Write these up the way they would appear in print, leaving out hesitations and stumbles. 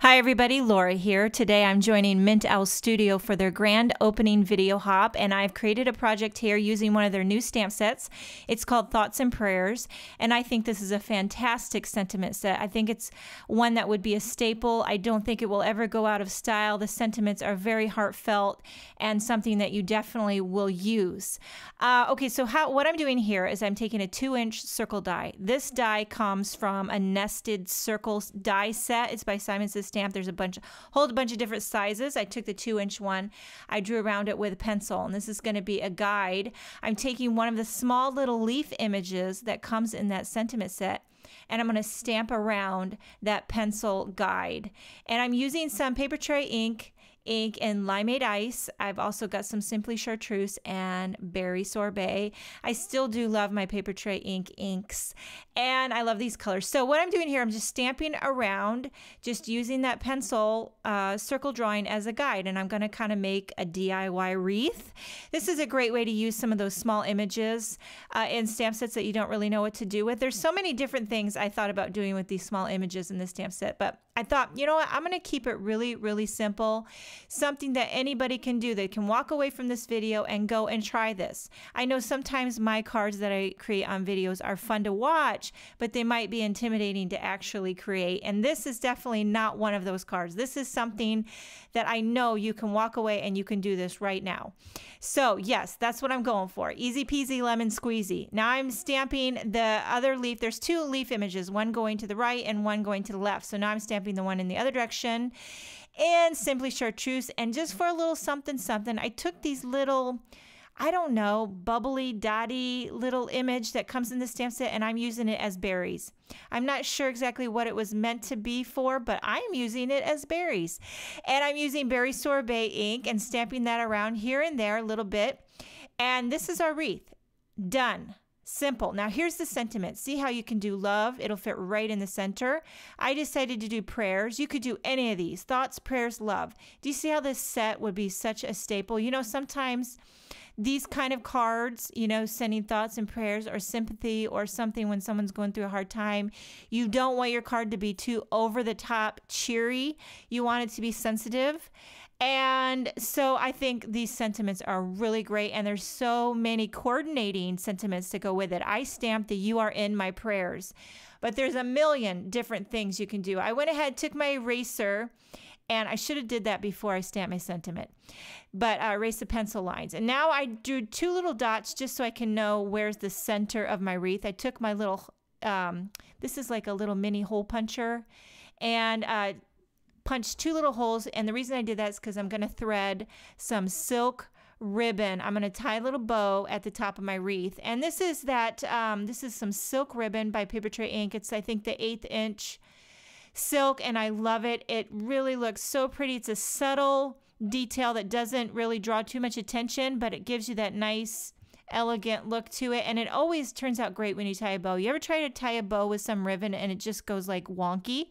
Hi everybody, Laura here. Today I'm joining Mint Owl Studio for their grand opening video hop, and I've created a project here using one of their new stamp sets. It's called Thoughts and Prayers, and I think this is a fantastic sentiment set. I think it's one that would be a staple. I don't think it will ever go out of style. The sentiments are very heartfelt and something that you definitely will use. Okay, so what I'm doing here is I'm taking a 2-inch circle die. This die comes from a nested circle die set. It's by Simon Says Stamp. There's a whole bunch of different sizes. I took the 2-inch one. I drew around it with a pencil, and this is going to be a guide. I'm taking one of the small little leaf images that comes in that sentiment set, and I'm going to stamp around that pencil guide. And I'm using some paper tray ink and limeade ice. I've also got some Simply Chartreuse and berry sorbet. I still do love my paper tray inks, and I love these colors. So what I'm doing here, I'm just stamping around, just using that pencil circle drawing as a guide, and I'm going to kind of make a DIY wreath. This is a great way to use some of those small images in stamp sets that you don't really know what to do with. There's so many different things I thought about doing with these small images in this stamp set, but I thought, you know what, I'm going to keep it really, really simple. Something that anybody can do. They can walk away from this video and go and try this. I know sometimes my cards that I create on videos are fun to watch, but they might be intimidating to actually create. And this is definitely not one of those cards. This is something that I know you can walk away and you can do this right now. So yes, that's what I'm going for. Easy peasy lemon squeezy. Now I'm stamping the other leaf. There's 2 leaf images, one going to the right and one going to the left. So now I'm stamping the one in the other direction. And Simply Chartreuse, and just for a little something something, I took these little, I don't know, bubbly dotty little image that comes in the stamp set, and I'm using it as berries. I'm not sure exactly what it was meant to be for, but I'm using it as berries. And I'm using berry sorbet ink and stamping that around here and there a little bit. And this is our wreath. Done. Simple. Now here's the sentiment. See how you can do love? It'll fit right in the center. I decided to do prayers. You could do any of these. Thoughts, prayers, love. Do you see how this set would be such a staple? You know, sometimes these kind of cards, you know, sending thoughts and prayers or sympathy or something when someone's going through a hard time, you don't want your card to be too over the top cheery. You want it to be sensitive. And so I think these sentiments are really great, and there's so many coordinating sentiments to go with it. I stamped the "You are in my prayers," but there's a million different things you can do. I went ahead, took my eraser, and I should have did that before I stamped my sentiment, but erase the pencil lines. And now I drew 2 little dots just so I can know where's the center of my wreath. I took my little, this is like a little mini hole puncher, and punched 2 little holes. And the reason I did that is because I'm going to thread some silk ribbon. I'm going to tie a little bow at the top of my wreath. And this is this is some silk ribbon by Paper Tray Ink. It's, I think, the 1/8 inch silk, and I love it. It really looks so pretty. It's a subtle detail that doesn't really draw too much attention, but it gives you that nice, elegant look to it. And it always turns out great when you tie a bow. You ever try to tie a bow with some ribbon and it just goes like wonky?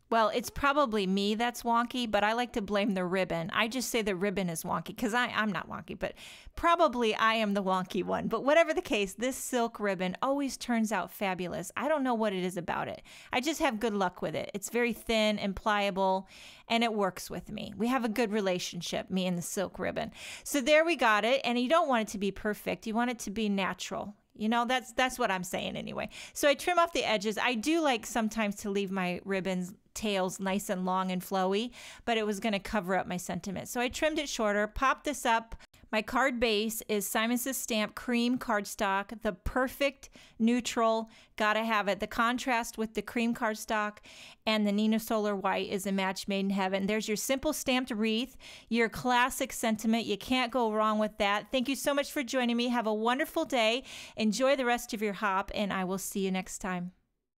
Well, it's probably me that's wonky, but I like to blame the ribbon. I just say the ribbon is wonky because I'm not wonky, but probably I am the wonky one. But whatever the case, this silk ribbon always turns out fabulous. I don't know what it is about it. I just have good luck with it. It's very thin and pliable, and it works with me. We have a good relationship, me and the silk ribbon. So there we got it, and you don't want it to be perfect. You want it to be natural. You know, that's what I'm saying anyway. So I trim off the edges. I do like sometimes to leave my ribbons tails nice and long and flowy, but it was going to cover up my sentiment. So I trimmed it shorter, popped this up. My card base is Simon Says Stamp cream cardstock, the perfect neutral, gotta have it. The contrast with the cream cardstock and the Nina Solar white is a match made in heaven. There's your simple stamped wreath, your classic sentiment. You can't go wrong with that. Thank you so much for joining me. Have a wonderful day. Enjoy the rest of your hop, and I will see you next time.